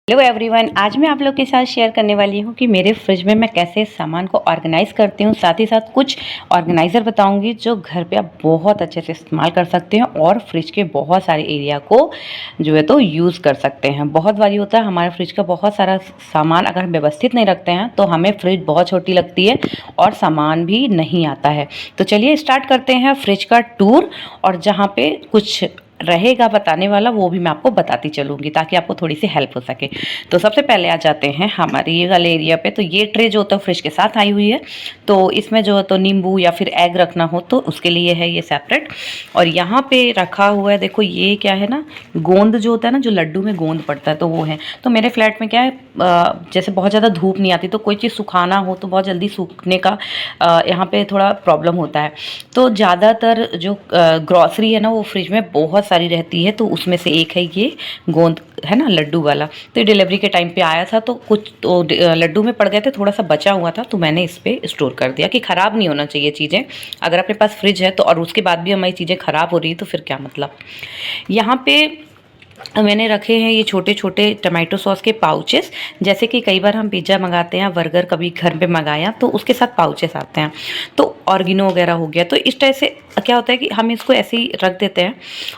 Hello everyone, आज मैं आप लोग के साथ शेयर करने वाली हूँ कि मेरे फ्रिज में मैं कैसे सामान को ऑर्गेनाइज़ करती हूँ। साथ ही साथ कुछ ऑर्गेनाइज़र बताऊँगी जो घर पे आप बहुत अच्छे से इस्तेमाल कर सकते हैं और फ्रिज के बहुत सारे एरिया को जो है तो यूज़ कर सकते हैं। बहुत बारी होता है हमारे फ्रिज का बहुत सारा सामान अगर हम व्यवस्थित नहीं रखते हैं तो हमें फ्रिज बहुत छोटी लगती है और सामान भी नहीं आता है। तो चलिए स्टार्ट करते हैं फ्रिज का टूर, और जहाँ पे कुछ रहेगा बताने वाला वो भी मैं आपको बताती चलूँगी ताकि आपको थोड़ी सी हेल्प हो सके। तो सबसे पहले आ जाते हैं हमारे ये वाले एरिया पे। तो ये ट्रे जो होता है फ्रिज के साथ आई हुई है, तो इसमें जो है तो नींबू या फिर एग रखना हो तो उसके लिए है ये सेपरेट। और यहाँ पे रखा हुआ है, देखो ये क्या है ना, गोंद जो होता है ना, जो लड्डू में गोंद पड़ता है तो वो है। तो मेरे फ्लैट में क्या है, जैसे बहुत ज़्यादा धूप नहीं आती तो कोई चीज़ सुखाना हो तो बहुत जल्दी सूखने का यहाँ पे थोड़ा प्रॉब्लम होता है। तो ज़्यादातर जो ग्रॉसरी है ना वो फ्रिज में बहुत सारी रहती है, तो उसमें से एक है ये गोंद है ना, लड्डू वाला। तो ये डिलीवरी के टाइम पे आया था तो कुछ तो लड्डू में पड़ गए थे, थोड़ा सा बचा हुआ था तो मैंने इस पे स्टोर कर दिया कि ख़राब नहीं होना चाहिए चीज़ें। अगर अपने पास फ्रिज है तो और उसके बाद भी हमारी चीज़ें ख़राब हो रही है तो फिर क्या मतलब। यहाँ पे मैंने रखे हैं ये छोटे छोटे टमाटो सॉस के पाउचेस। जैसे कि कई बार हम पिज़्ज़ा मंगाते हैं, बर्गर कभी घर पे मंगाया तो उसके साथ पाउचेस आते हैं, तो ऑर्गेनो वगैरह हो गया। तो इस तरह से क्या होता है कि हम इसको ऐसे ही रख देते हैं।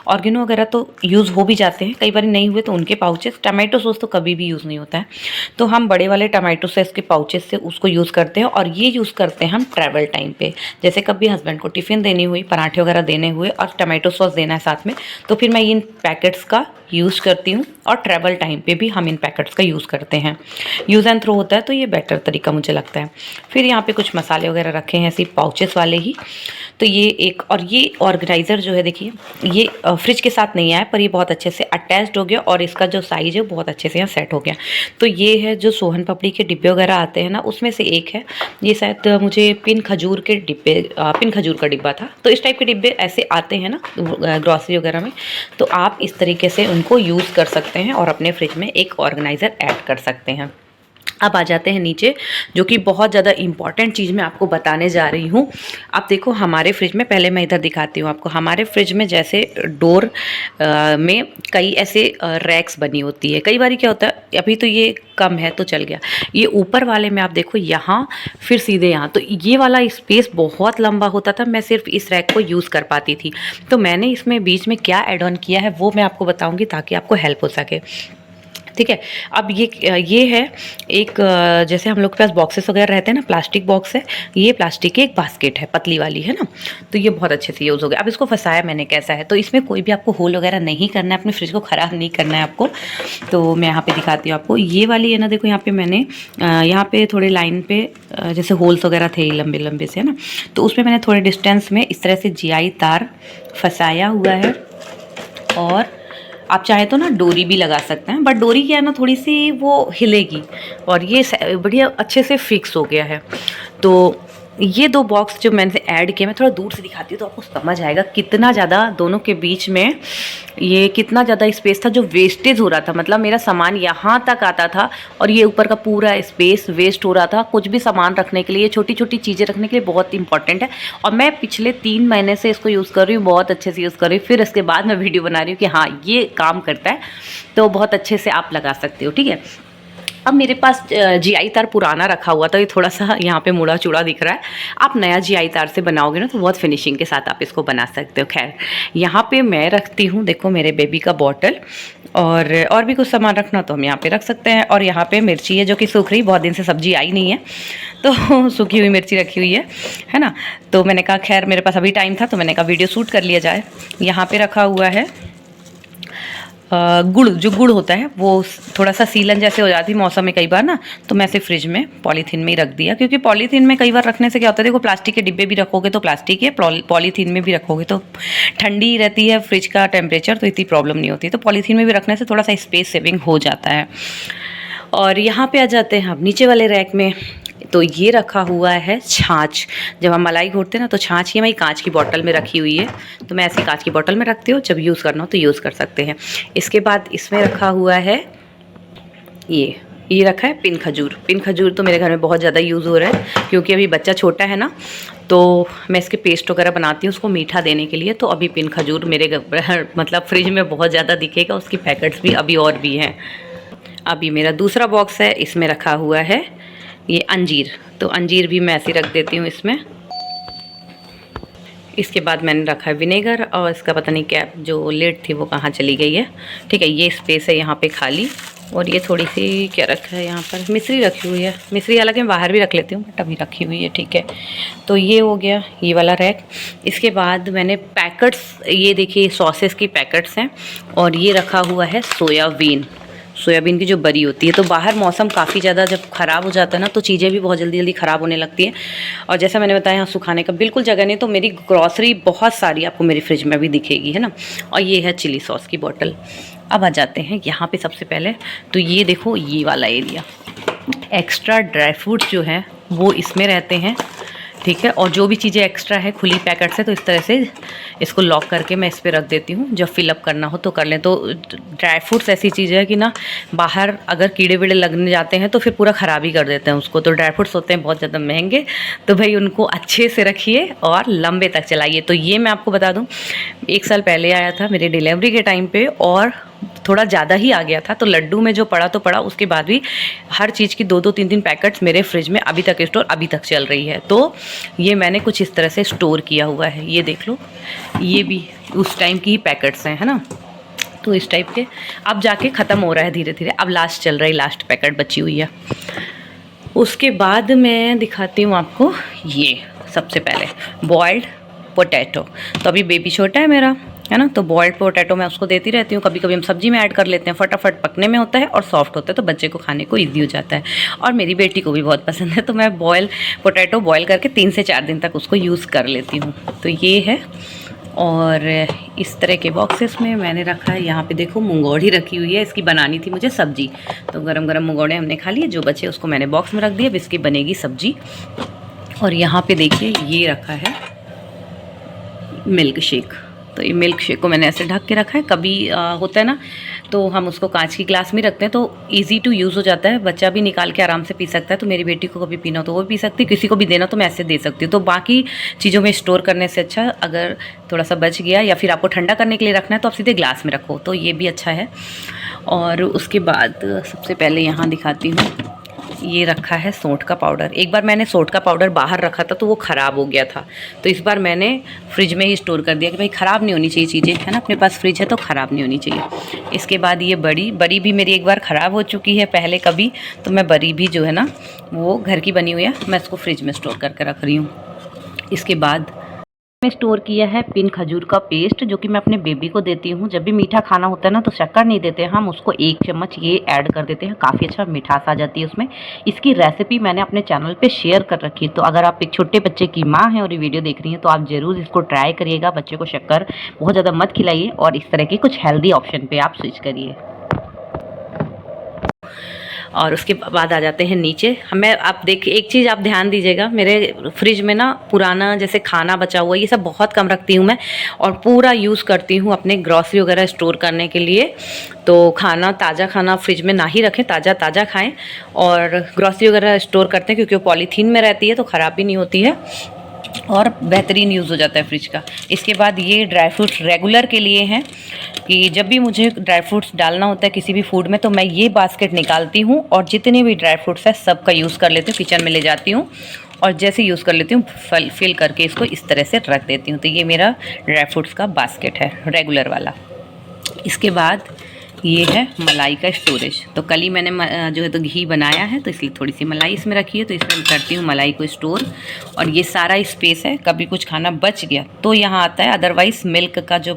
ऑर्गेनो वगैरह तो यूज़ हो भी जाते हैं, कई बार नहीं हुए तो उनके पाउचेस। टमाटो सॉस तो कभी भी यूज़ नहीं होता है, तो हम बड़े वाले टमाटो सॉस के पाउचेस से उसको यूज़ करते हैं। और ये यूज़ करते हैं हम ट्रैवल टाइम पे, जैसे कभी हस्बैंड को टिफ़िन देनी हुई, पराठे वगैरह देने हुए और टमाटो सॉस देना है साथ में, तो फिर मैं इन पैकेट्स का यूज़ करती हूँ। और ट्रैवल टाइम पे भी हम इन पैकेट्स का यूज़ करते हैं। यूज़ एंड थ्रो होता है तो ये बेटर तरीका मुझे लगता है। फिर यहाँ पे कुछ मसाले वगैरह रखे हैं ऐसे पाउचेस वाले ही। तो ये एक, और ये ऑर्गेनाइज़र जो है देखिए, ये फ्रिज के साथ नहीं आया पर ये बहुत अच्छे से अटैच्ड हो गया और इसका जो साइज़ है बहुत अच्छे से यहाँ सेट हो गया। तो ये है जो सोहन पापड़ी के डिब्बे वगैरह आते हैं ना, उसमें से एक है ये। शायद मुझे पिन खजूर के डिब्बे, पिन खजूर का डिब्बा था। तो इस टाइप के डिब्बे ऐसे आते हैं ना ग्रॉसरी वगैरह में, तो आप इस तरीके से उनको यूज़ कर सकते हैं और अपने फ्रिज में एक ऑर्गेनाइज़र ऐड कर सकते हैं। अब आ जाते हैं नीचे, जो कि बहुत ज़्यादा इम्पॉर्टेंट चीज़ मैं आपको बताने जा रही हूँ। अब देखो हमारे फ्रिज में, पहले मैं इधर दिखाती हूँ आपको। हमारे फ्रिज में जैसे डोर में कई ऐसे रैक्स बनी होती है। कई बार क्या होता है, अभी तो ये कम है तो चल गया, ये ऊपर वाले में आप देखो यहाँ, फिर सीधे यहाँ, तो ये वाला स्पेस बहुत लंबा होता था। मैं सिर्फ इस रैक को यूज़ कर पाती थी। तो मैंने इसमें बीच में क्या ऐड ऑन किया है वो मैं आपको बताऊँगी ताकि आपको हेल्प हो सके, ठीक है। अब ये है एक, जैसे हम लोग के पास बॉक्सेस वगैरह रहते हैं ना, प्लास्टिक बॉक्स है, ये प्लास्टिक की एक बास्केट है, पतली वाली है ना। तो ये बहुत अच्छे से यूज़ हो गया। अब इसको फंसाया मैंने कैसा है, तो इसमें कोई भी आपको होल वगैरह नहीं करना है, अपने फ्रिज को ख़राब नहीं करना है आपको। तो मैं यहाँ पे दिखाती हूँ आपको। ये वाली है ना, देखो यहाँ पे मैंने यहाँ पे थोड़े लाइन पे जैसे होल्स वगैरह थे लंबे लंबे से, है ना, तो उसमें मैंने थोड़े डिस्टेंस में इस तरह से GI तार फंसाया हुआ है। और आप चाहे तो ना डोरी भी लगा सकते हैं, बट डोरी क्या है ना, थोड़ी सी वो हिलेगी, और ये बढ़िया अच्छे से फिक्स हो गया है। तो ये दो बॉक्स जो मैंने ऐड किए, मैं थोड़ा दूर से दिखाती हूँ तो आपको समझ आएगा कितना ज़्यादा दोनों के बीच में ये कितना ज़्यादा स्पेस था जो वेस्टेज हो रहा था। मतलब मेरा सामान यहाँ तक आता था और ये ऊपर का पूरा स्पेस वेस्ट हो रहा था। कुछ भी सामान रखने के लिए, छोटी छोटी चीज़ें रखने के लिए बहुत इंपॉर्टेंट है। और मैं पिछले 3 महीने से इसको यूज़ कर रही हूँ, बहुत अच्छे से यूज़ कर रही हूँ। फिर इसके बाद मैं वीडियो बना रही हूँ कि हाँ ये काम करता है, तो बहुत अच्छे से आप लगा सकते हो, ठीक है। अब मेरे पास GI तार पुराना रखा हुआ था, ये थोड़ा सा यहाँ पे मुड़ा चूड़ा दिख रहा है। आप नया GI तार से बनाओगे ना तो बहुत फिनिशिंग के साथ आप इसको बना सकते हो। खैर, यहाँ पे मैं रखती हूँ, देखो मेरे बेबी का बॉटल, और भी कुछ सामान रखना तो हम यहाँ पे रख सकते हैं। और यहाँ पे मिर्ची है जो कि सूख रही, बहुत दिन से सब्जी आई नहीं है तो सूखी हुई मिर्ची रखी हुई है ना। तो मैंने कहा खैर मेरे पास अभी टाइम था तो मैंने कहा वीडियो शूट कर लिया जाए। यहाँ पे रखा हुआ है गुड़, जो गुड़ होता है वो थोड़ा सा सीलन जैसे हो जाती है मौसम में कई बार ना, तो मैं इसे फ्रिज में पॉलीथीन में ही रख दिया। क्योंकि पॉलीथीन में कई बार रखने से क्या होता है, देखो प्लास्टिक के डिब्बे भी रखोगे तो प्लास्टिक है, पॉलीथीन में भी रखोगे तो ठंडी रहती है फ्रिज का टेम्परेचर, तो इतनी प्रॉब्लम नहीं होती। तो पॉलीथीन में भी रखने से थोड़ा सा स्पेस सेविंग हो जाता है। और यहाँ पे आ जाते हैं अब नीचे वाले रैक में। तो ये रखा हुआ है छाछ। जब हम मलाई घोटते हैं ना तो छाछ ये मैं कांच की बोतल में रखी हुई है, तो मैं ऐसी कांच की बोतल में रखती हूँ, जब यूज़ करना हो तो यूज़ कर सकते हैं। इसके बाद इसमें रखा हुआ है ये रखा है पिन खजूर। पिन खजूर तो मेरे घर में बहुत ज़्यादा यूज़ हो रहा है क्योंकि अभी बच्चा छोटा है ना, तो मैं इसके पेस्ट वगैरह बनाती हूँ उसको मीठा देने के लिए। तो अभी पिन खजूर मेरे मतलब फ्रिज में बहुत ज़्यादा दिखेगा, उसकी पैकेट्स भी अभी और भी हैं। अब ये मेरा दूसरा बॉक्स है, इसमें रखा हुआ है ये अंजीर, तो अंजीर भी मैं ऐसे रख देती हूँ इसमें। इसके बाद मैंने रखा है विनेगर, और इसका पता नहीं क्या जो लिड थी वो कहाँ चली गई है। ठीक है, ये स्पेस है यहाँ पे खाली। और ये थोड़ी सी क्या रखा है यहाँ पर, मिश्री रखी हुई है। मिश्री हालांकि मैं बाहर भी रख लेती हूँ, बट अभी रखी हुई है। ठीक है, तो ये हो गया ये वाला रैक। इसके बाद मैंने पैकेट्स, ये देखिए सॉसेस की पैकेट्स हैं, और ये रखा हुआ है सोयाबीन की जो बरी होती है। तो बाहर मौसम काफ़ी ज़्यादा जब ख़राब हो जाता है ना, तो चीज़ें भी बहुत जल्दी जल्दी ख़राब होने लगती हैं। और जैसा मैंने बताया, यहाँ सुखाने का बिल्कुल जगह नहीं, तो मेरी ग्रॉसरी बहुत सारी आपको मेरी फ्रिज में भी दिखेगी, है ना। और ये है चिली सॉस की बॉटल। अब आ जाते हैं यहाँ पे सबसे पहले, तो ये देखो ये वाला एरिया, एक्स्ट्रा ड्राई फ्रूट्स जो है वो इसमें रहते हैं। ठीक है, और जो भी चीज़ें एक्स्ट्रा है खुली पैकेट से, तो इस तरह से इसको लॉक करके मैं इस पर रख देती हूँ। जब फिलअप करना हो तो कर लें। तो ड्राई फ्रूट्स ऐसी चीज़ है कि ना, बाहर अगर कीड़े वीड़े लगने जाते हैं तो फिर पूरा ख़राब ही कर देते हैं उसको। तो ड्राई फ्रूट्स होते हैं बहुत ज़्यादा महंगे, तो भाई उनको अच्छे से रखिए और लंबे तक चलाइए। तो ये मैं आपको बता दूँ, 1 साल पहले आया था मेरे डिलीवरी के टाइम पे, और थोड़ा ज़्यादा ही आ गया था। तो लड्डू में जो पड़ा तो पड़ा, उसके बाद भी हर चीज़ की 2-2 3-3 पैकेट्स मेरे फ्रिज में अभी तक स्टोर, अभी तक चल रही है। तो ये मैंने कुछ इस तरह से स्टोर किया हुआ है। ये देख लो, ये भी उस टाइम की ही पैकेट्स हैं, है ना। तो इस टाइप के अब जाके ख़त्म हो रहा है धीरे धीरे, अब लास्ट चल रहा है, लास्ट पैकेट बची हुई है। उसके बाद मैं दिखाती हूँ आपको, ये सबसे पहले बॉइल्ड पोटैटो। तो अभी बेबी छोटा है मेरा, है ना, तो बॉइल्ड पोटैटो मैं उसको देती रहती हूँ। कभी कभी हम सब्जी में ऐड कर लेते हैं, फटाफट पकने में होता है और सॉफ्ट होता है, तो बच्चे को खाने को ईजी हो जाता है। और मेरी बेटी को भी बहुत पसंद है, तो मैं पोटैटो बॉयल करके 3 से 4 दिन तक उसको यूज़ कर लेती हूँ। तो ये है। और इस तरह के बॉक्सेस में मैंने रखा है, यहाँ पे देखो मुंगौड़ी रखी हुई है, इसकी बनानी थी मुझे सब्जी। तो गरम गरम मुंगौड़े हमने खा लिए, जो बचे उसको मैंने बॉक्स में रख दिया, अब इसकी बनेगी सब्जी। और यहाँ पे देखिए ये रखा है मिल्क शेक। तो ये मिल्क शेक को मैंने ऐसे ढक के रखा है। कभी होता है ना, तो हम उसको कांच की ग्लास में रखते हैं, तो इजी टू यूज़ हो जाता है, बच्चा भी निकाल के आराम से पी सकता है। तो मेरी बेटी को कभी पीना हो तो वो भी पी सकती है, किसी को भी देना तो मैं ऐसे दे सकती हूँ। तो बाकी चीज़ों में स्टोर करने से अच्छा, अगर थोड़ा सा बच गया या फिर आपको ठंडा करने के लिए रखना है, तो आप सीधे ग्लास में रखो, तो ये भी अच्छा है। और उसके बाद सबसे पहले यहाँ दिखाती हूँ, ये रखा है सौंठ का पाउडर। एक बार मैंने सौंठ का पाउडर बाहर रखा था तो वो ख़राब हो गया था, तो इस बार मैंने फ्रिज में ही स्टोर कर दिया कि भाई ख़राब नहीं होनी चाहिए चीज़ें, है ना, अपने पास फ्रिज है तो ख़राब नहीं होनी चाहिए। इसके बाद ये बड़ी भी मेरी एक बार ख़राब हो चुकी है पहले कभी, तो मैं बड़ी भी जो है ना वो घर की बनी हुई है, मैं इसको फ्रिज में स्टोर करके रख रही हूँ। इसके बाद मैं स्टोर किया है पिन खजूर का पेस्ट, जो कि मैं अपने बेबी को देती हूँ। जब भी मीठा खाना होता है ना, तो शक्कर नहीं देते हैं हम उसको, 1 चम्मच ये ऐड कर देते हैं, काफ़ी अच्छा मिठास आ जाती है उसमें। इसकी रेसिपी मैंने अपने चैनल पे शेयर कर रखी है, तो अगर आप एक छोटे बच्चे की माँ हैं और ये वीडियो देख रही हैं, तो आप ज़रूर इसको ट्राई करिएगा। बच्चे को शक्कर बहुत ज़्यादा मत खिलाइए, और इस तरह के कुछ हेल्दी ऑप्शन पर आप स्विच करिए। और उसके बाद आ जाते हैं नीचे। हमें आप देखिए, एक चीज़ आप ध्यान दीजिएगा, मेरे फ्रिज में ना पुराना जैसे खाना बचा हुआ ये सब बहुत कम रखती हूँ मैं, और पूरा यूज़ करती हूँ अपने ग्रॉसरी वगैरह स्टोर करने के लिए। तो खाना, ताज़ा खाना फ्रिज में ना ही रखें, ताज़ा खाएं। और ग्रॉसरी वगैरह स्टोर करते हैं क्योंकि वो पॉलीथीन में रहती है, तो ख़राब भी नहीं होती है और बेहतरीन यूज़ हो जाता है फ्रिज का। इसके बाद ये ड्राई फ्रूट्स रेगुलर के लिए हैं, कि जब भी मुझे ड्राई फ्रूट्स डालना होता है किसी भी फूड में, तो मैं ये बास्केट निकालती हूँ और जितने भी ड्राई फ्रूट्स है सबका यूज़ कर लेती हूँ, किचन में ले जाती हूँ और जैसे यूज़ कर लेती हूँ फिल करके इसको इस तरह से रख देती हूँ। तो ये मेरा ड्राई फ्रूट्स का बास्केट है रेगुलर वाला। इसके बाद ये है मलाई का स्टोरेज। तो कल ही मैंने जो है तो घी बनाया है, तो इसलिए थोड़ी सी मलाई इसमें रखी है, तो इसमें करती हूँ मलाई को स्टोर। और ये सारा स्पेस है, कभी कुछ खाना बच गया तो यहाँ आता है, अदरवाइज़ मिल्क का जो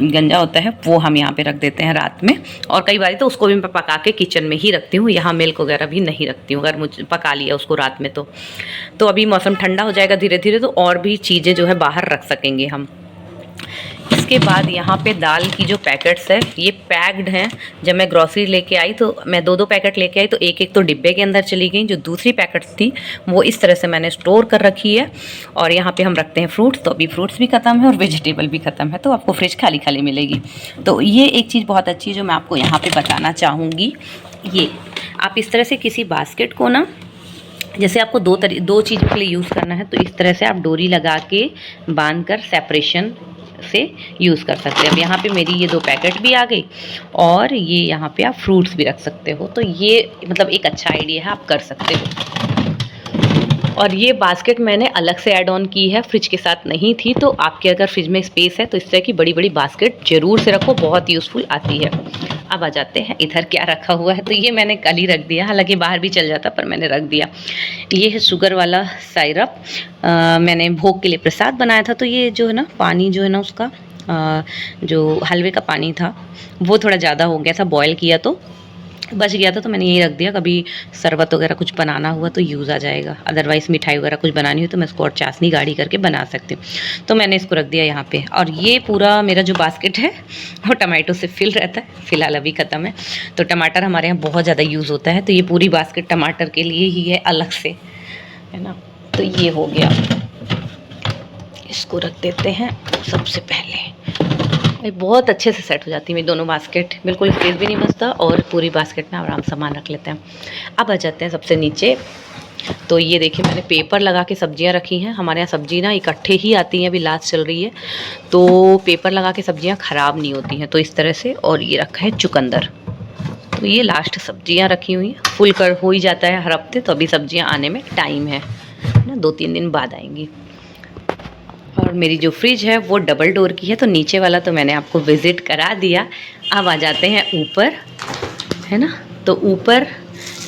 गंजा होता है वो हम यहाँ पे रख देते हैं रात में। और कई बार तो उसको भी मैं पका के किचन में ही रखती हूँ, यहाँ मिल्क वगैरह भी नहीं रखती हूँ अगर मुझे पका लिया उसको रात में। तो अभी मौसम ठंडा हो जाएगा धीरे धीरे, तो और भी चीज़ें जो है बाहर रख सकेंगे हम। इसके बाद यहाँ पे दाल की जो पैकेट्स है ये पैक्ड हैं। जब मैं ग्रॉसरी लेके आई तो मैं 2-2 पैकेट लेके आई, तो एक तो डिब्बे के अंदर चली गई। जो दूसरी पैकेट्स थी वो इस तरह से मैंने स्टोर कर रखी है। और यहाँ पे हम रखते हैं फ्रूट्स, तो अभी फ्रूट्स भी ख़त्म है और वेजिटेबल भी ख़त्म है, तो आपको फ्रिज खाली खाली मिलेगी। तो ये एक चीज़ बहुत अच्छी है जो मैं आपको यहाँ पर बताना चाहूँगी। ये आप इस तरह से किसी बास्केट को ना, जैसे आपको दो चीज़ों के लिए यूज़ करना है, तो इस तरह से आप डोरी लगा के बांध कर सेपरेशन से यूज़ कर सकते हैं। अब यहाँ पे मेरी ये 2 पैकेट भी आ गई और ये यहाँ पे आप फ्रूट्स भी रख सकते हो, तो ये मतलब एक अच्छा आइडिया है, आप कर सकते हो। और ये बास्केट मैंने अलग से ऐड ऑन की है, फ्रिज के साथ नहीं थी, तो आपके अगर फ्रिज में स्पेस है तो इस तरह की बड़ी बड़ी बास्केट ज़रूर से रखो, बहुत यूज़फुल आती है। अब आ जाते हैं इधर क्या रखा हुआ है, तो ये मैंने कल ही रख दिया, हालांकि बाहर भी चल जाता पर मैंने रख दिया। ये है शुगर वाला साइरप, मैंने भोग के लिए प्रसाद बनाया था, तो ये जो है ना पानी जो है ना उसका जो हलवे का पानी था वो थोड़ा ज़्यादा हो गया था, बॉयल किया तो बच गया था, तो मैंने यही रख दिया, कभी शरबत वगैरह कुछ बनाना हुआ तो यूज़ आ जाएगा, अदरवाइज़ मिठाई वगैरह कुछ बनानी हो तो मैं इसको और चाशनी गाढ़ी करके बना सकती हूँ, तो मैंने इसको रख दिया यहाँ पे। और ये पूरा मेरा जो बास्केट है वो टमाटो से फिल रहता है, फ़िलहाल अभी ख़त्म है, तो टमाटर हमारे यहाँ बहुत ज़्यादा यूज़ होता है, तो ये पूरी बास्केट टमाटर के लिए ही है अलग से, है ना। तो ये हो गया, इसको रख देते हैं सबसे पहले। बहुत अच्छे से सेट हो जाती है मेरी दोनों बास्केट, बिल्कुल स्पेस भी नहीं बचता और पूरी बास्केट में आराम सामान रख लेते हैं। अब आ जाते हैं सबसे नीचे, तो ये देखिए मैंने पेपर लगा के सब्जियां रखी हैं, हमारे यहाँ सब्जी ना इकट्ठे ही आती हैं, अभी लास्ट चल रही है, तो पेपर लगा के सब्जियां ख़राब नहीं होती हैं, तो इस तरह से। और ये रखा है चुकंदर, तो ये लास्ट सब्जियां रखी हुई हैं, फुल कर हो ही जाता है हर हफ्ते, तो अभी सब्जियाँ आने में टाइम है ना, 2-3 दिन बाद आएंगी। और मेरी जो फ्रिज है वो डबल डोर की है, तो नीचे वाला तो मैंने आपको विज़िट करा दिया। अब आ जाते हैं ऊपर, है ना, तो ऊपर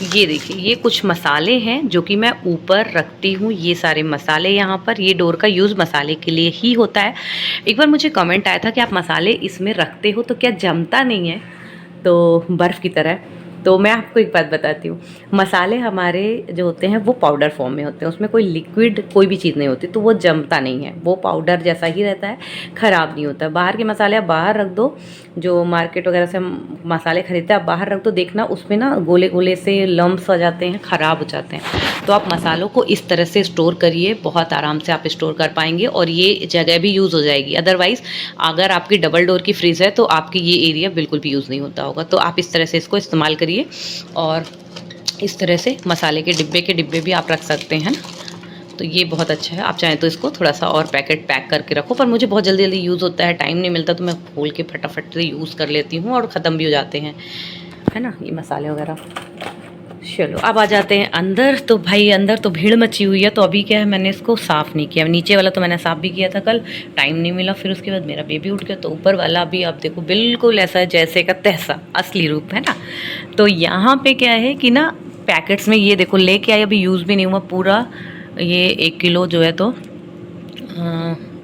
ये देखिए ये कुछ मसाले हैं जो कि मैं ऊपर रखती हूँ, ये सारे मसाले यहाँ पर, ये डोर का यूज़ मसाले के लिए ही होता है। एक बार मुझे कमेंट आया था कि आप मसाले इसमें रखते हो तो क्या जमता नहीं है, तो बर्फ़ की तरह। तो मैं आपको एक बात बताती हूँ, मसाले हमारे जो होते हैं वो पाउडर फॉर्म में होते हैं, उसमें कोई लिक्विड कोई भी चीज़ नहीं होती, तो वो जमता नहीं है, वो पाउडर जैसा ही रहता है, ख़राब नहीं होता। बाहर के मसाले आप बाहर रख दो, जो मार्केट वगैरह से मसाले खरीदते हैं आप बाहर रख दो, देखना उसमें ना गोले गोले से लम्ब्स आ जाते हैं, ख़राब हो जाते हैं। तो आप मसालों को इस तरह से स्टोर करिए, बहुत आराम से आप स्टोर कर पाएंगे और ये जगह भी यूज़ हो जाएगी। अदरवाइज़ अगर आपकी डबल डोर की फ्रिज है तो आपकी ये एरिया बिल्कुल भी यूज़ नहीं होता होगा, तो आप इस तरह से इसको इस्तेमाल करिए। और इस तरह से मसाले के डिब्बे भी आप रख सकते हैं, तो ये बहुत अच्छा है। आप चाहें तो इसको थोड़ा सा और पैकेट पैक करके रखो, पर मुझे बहुत जल्दी जल्दी यूज़ होता है, टाइम नहीं मिलता, तो मैं खोल के फटाफट से यूज़ कर लेती हूँ और ख़त्म भी हो जाते हैं, है ना, ये मसाले वगैरह। चलो अब आ जाते हैं अंदर, तो भाई अंदर तो भीड़ मची हुई है, तो अभी क्या है मैंने इसको साफ़ नहीं किया, नीचे वाला तो मैंने साफ़ भी किया था कल, टाइम नहीं मिला, फिर उसके बाद मेरा बेबी उठ गया, तो ऊपर वाला अभी आप देखो बिल्कुल ऐसा है जैसे का तैसा, असली रूप, है ना। तो यहाँ पे क्या है कि ना पैकेट्स में ये देखो लेके आई, अभी यूज़ भी नहीं हुआ पूरा, ये 1 किलो जो है, तो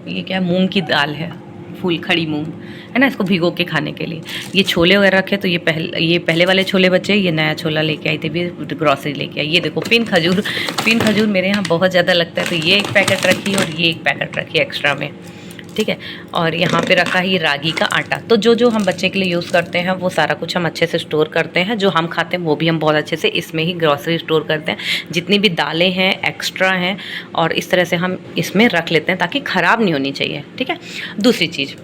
ये क्या है, मूंग की दाल है, फूल खड़ी मूंग, है ना, इसको भिगो के खाने के लिए। ये छोले वगैरह रखे, तो ये पहले वाले छोले बचे, ये नया छोला लेके आई थी, भी ग्रॉसरी लेके आई। ये देखो पिन खजूर मेरे यहाँ बहुत ज़्यादा लगता है, तो ये 1 पैकेट रखी और ये 1 पैकेट रखी एक्स्ट्रा में, ठीक है। और यहाँ पे रखा है ये रागी का आटा, तो जो हम बच्चे के लिए यूज़ करते हैं वो सारा कुछ हम अच्छे से स्टोर करते हैं, जो हम खाते हैं वो भी हम बहुत अच्छे से इसमें ही ग्रॉसरी स्टोर करते हैं, जितनी भी दालें हैं एक्स्ट्रा हैं, और इस तरह से हम इसमें रख लेते हैं ताकि ख़राब नहीं होनी चाहिए, ठीक है। दूसरी चीज़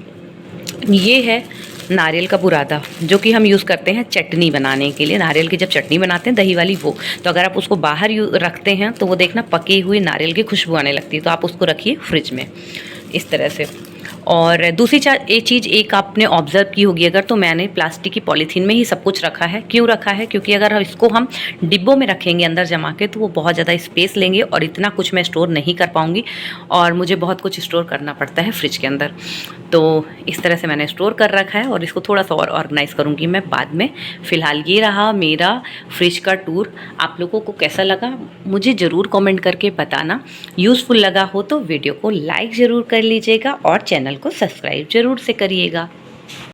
ये है नारियल का बुरादा, जो कि हम यूज़ करते हैं चटनी बनाने के लिए, नारियल की जब चटनी बनाते हैं दही वाली वो, तो अगर आप उसको बाहर रखते हैं तो वो देखना पके हुए नारियल की खुशबू आने लगती है, तो आप उसको रखिए फ्रिज में इस तरह से। और दूसरी चीज़ एक आपने ऑब्ज़र्व की होगी अगर, तो मैंने प्लास्टिक की पॉलीथीन में ही सब कुछ रखा है। क्यों रखा है? क्योंकि अगर इसको हम डिब्बों में रखेंगे अंदर जमा के, तो वो बहुत ज़्यादा स्पेस लेंगे और इतना कुछ मैं स्टोर नहीं कर पाऊँगी, और मुझे बहुत कुछ स्टोर करना पड़ता है फ्रिज के अंदर। तो इस तरह से मैंने स्टोर कर रखा है, और इसको थोड़ा सा और ऑर्गेनाइज़ करूँगी मैं बाद में। फ़िलहाल ये रहा मेरा फ्रिज का टूर। आप लोगों को कैसा लगा मुझे ज़रूर कमेंट करके बताना। यूज़फुल लगा हो तो वीडियो को लाइक ज़रूर कर लीजिएगा और चैनल को सब्सक्राइब ज़रूर से करिएगा।